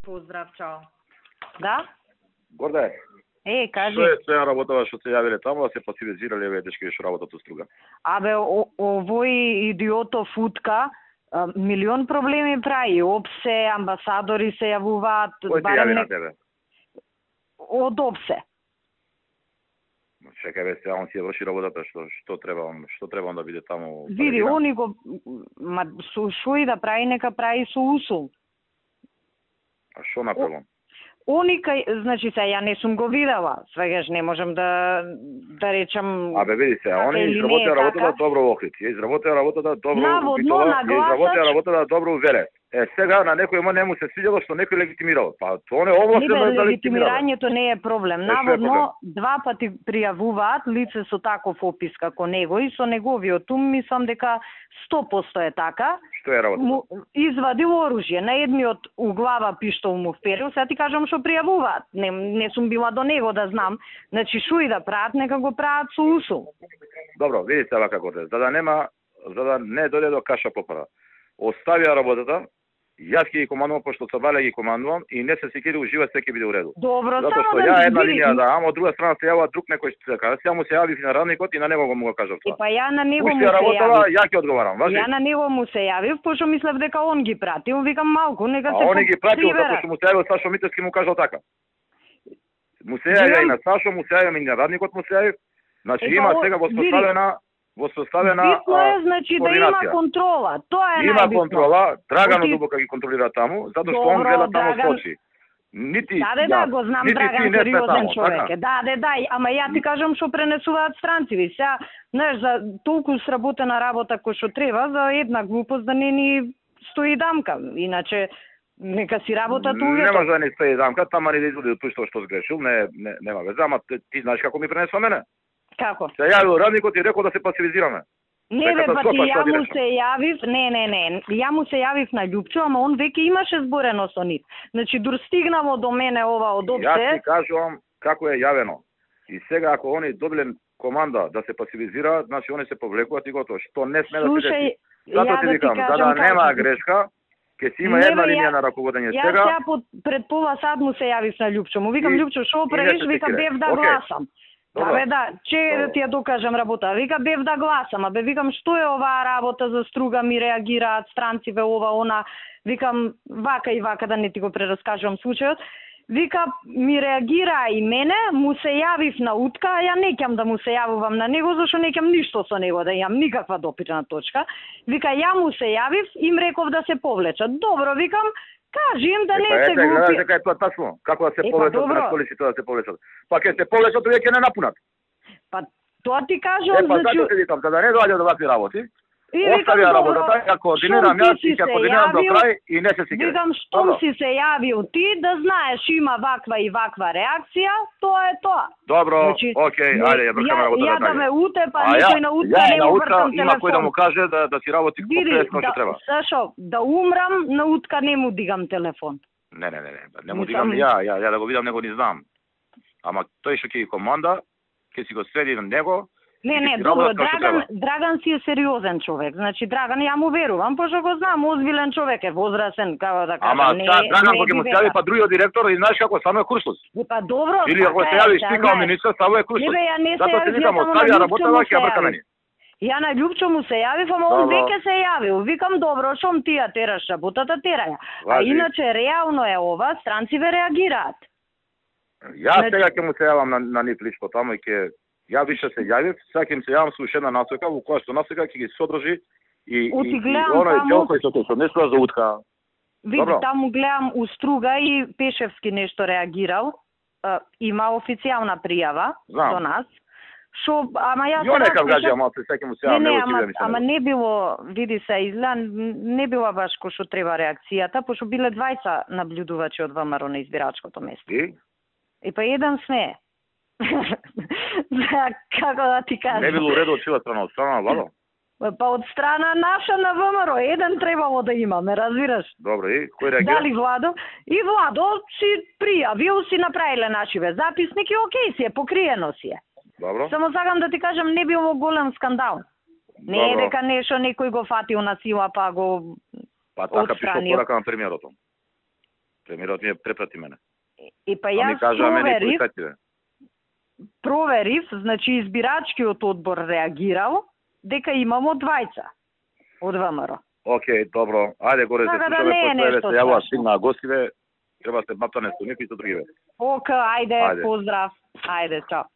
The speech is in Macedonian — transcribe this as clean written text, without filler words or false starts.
Поздрав, чао. Да? Горде, Кажи. што е сега работава што се јавиле таму да се пасивизирале овие дечки што работат у Струга? Абе, овој идиотов футка, милион проблеми прави. ОПСЕ, амбасадори се јавуваат. Кој ти јави на тебе? Од ОПСЕ. Чекај бе, сега он си ја врши работата, што треба да биде таму? Види, они го шо и да прави, нека прави со усул. А што направам? Они значи се ја не сум го видела, свегаш не можам да речам. Абе види се, они изработија работата добро во Охрид, ја изработија работата добро во Битола, ја изработија работата добро во Верес. Сега на некој не му се свиѓало што некој легитимирал. Па тоа не овластено да легитимира. Легитимирањето не е проблем. Наводно два пати пријавуваат лице со таков опис како него и со неговиот ум мислам дека 100% е така. Што е работата? Извадил оружје. На едниот у глава пиштол му вперил, сега ти кажам што пријавуваат. Не сум била до него да знам. Значи шо и да прават, нека го прават со усул. Добро, видите вака годе. За да не дојде до каша попара. Оставија работата. Јас ги командувам, пошто Цабале ги командувам и не се секири ужива, се ќе биде уреду. Добро, затоа што ја една линија да, ама од друга страна се јава друг некој што се каже. Сега му се јавив на радникот и на него му го кажав тоа. Па ја на него му се јавив. Ја ќе одговарам, важи. Ја на него му се јавив, пошто мислев дека он ги пратил, викам малку, нека се. А он ги пратил затоа што му се јавил Сашо Митевски му кажал така. Му се јавија и на Сашо, му се јавија и на радникот му се јавив. Значи има сега воспоставена Битно е, значи, да има контрола. Тоа е најбитно. Има контрола, Драган Дубока ги контролира таму, затоа што он гледа таму со очи. Нити да, го знам, Драган сериозен човек е. Да, ама ја ти кажам што пренесуваат странци. Сега, знаеш, за толку сработена работа кој што треба, за една глупост да не ни стои дамка. Иначе нека си работат увето. Не може да ни стои дамка, тама ни да изводи од тој што сгрешил, нема веза, ама ти знаеш како ми пренесува мене? Како? Се јавил радникот и рекол да се пасивизираме. Не бе, па ти ја му се јавив, ја му се јавив на Љупчо, ама он веќе имаше зборено со нив. Значи, дур стигнало до мене ова од ОПСЕ. Јас ти кажувам како е јавено. И сега ако они добиле команда да се пасивизираат, значи они се повлекуваат и готово. Што не сме да се деси. Затоа ти викам, за да нема грешка, ќе си има една линија на раководење сега. Јас пред пола сат му се јавив на Љупчо. Му викам, Љупчо, шо правиш? Вика, бев да гласам. Абе да, да ти ја докажам работа. Вика, бев да гласам, абе викам, што е оваа работа за Струга, ми реагираат странциве, ова, она. Викам, вака и вака, да не ти го прераскажувам случајот. Вика, ми реагираа и мене, му се јавив на утка, а ја неќам да му се јавувам на него, зашто неќам ништо со него, да имам никаква допирна точка. Вика, ја му се јавив, им реков да се повлечат. Добро, викам, кажи им да не се глупи. Дека е тоа тачно. Како да се повлечат, на количето да се повлечат. Па ќе се повлечат, овие ќе не напунат. Па тоа ти кажувам, значи... Па затоа викам, да не доаѓа до вакви работи. Оставија работата, ја координирам јас и ќе координирам до крај и не се секира. Викам, штом си се јавил ти, да знаеш има ваква и ваква реакција, тоа е тоа. Добро, окей, ајде, ја бркаме работата. Ја да ме утепа, никој на утка не му вртам телефон. Има кој да му каже да си работи како што треба. Сашо, да умрам, на утка не му дигам телефон. Не му дигам ја да го видам, него не знам. Ама тој што ќе команда, ќе си го следи на него. Не, добро, Драган си е сериозен човек. Значи, Драган ја му верувам, пошто го знам, озбилен човек е, возрасен, како да кажам. Ама, Драган кога му се јави па другиот директор, и знаеш како, станува куршус. Па добро, или ако се јави стикал министар, станува куршус. Затоа се викам, оставија работава, ќе ја бркаме ни. Ја на Љупчо му се јавив, ама он веќе се јавил. Викам, добро, шом ти ја тераш работата, тераја. А иначе, реално е ова, странциве реагираат. Јас сега ќе му се јавам на нив лично таму и ќе ја више се јавив, сега ќе им се јавам со уште една насока, во која што насока ќе ги содржи и оној дел кој што се однесува за утка. Види, таму гледам у Струга и Пешевски нешто реагирал, има официјална пријава до нас. Ама јас нека вгажи, ама се сеќам се јавам. Ама не било, види се, изгледа не била баш кој што треба реакцијата, пошто биле двајца наблюдувачи од ВМРО на избирачкото место. И па еден смее. Како да ти кажам? Не било уредо од чија страна, од страна на Владо? Па од страна наша на ВМРО, еден требало да имаме, разбираш? Добро, и кој реагира? Дали Владо? И Владо си пријавил, си направиле нашиве записник и окей си е, покриено си е. Добро. Само сакам да ти кажам, не било голем скандал. Не е дека нешто некој го фатил на сила па го Па така пишал порака на премиерото. Премиерот ми препрати мене. И па јас проверив, значи избирачкиот одбор реагирал дека имамо двајца од ВМРО. Океј, добро. Ајде горе се слушаме, после се јавува стигнаа гостиве, треба се батане со нив и со другиве. Ајде, поздрав. Ајде, чао.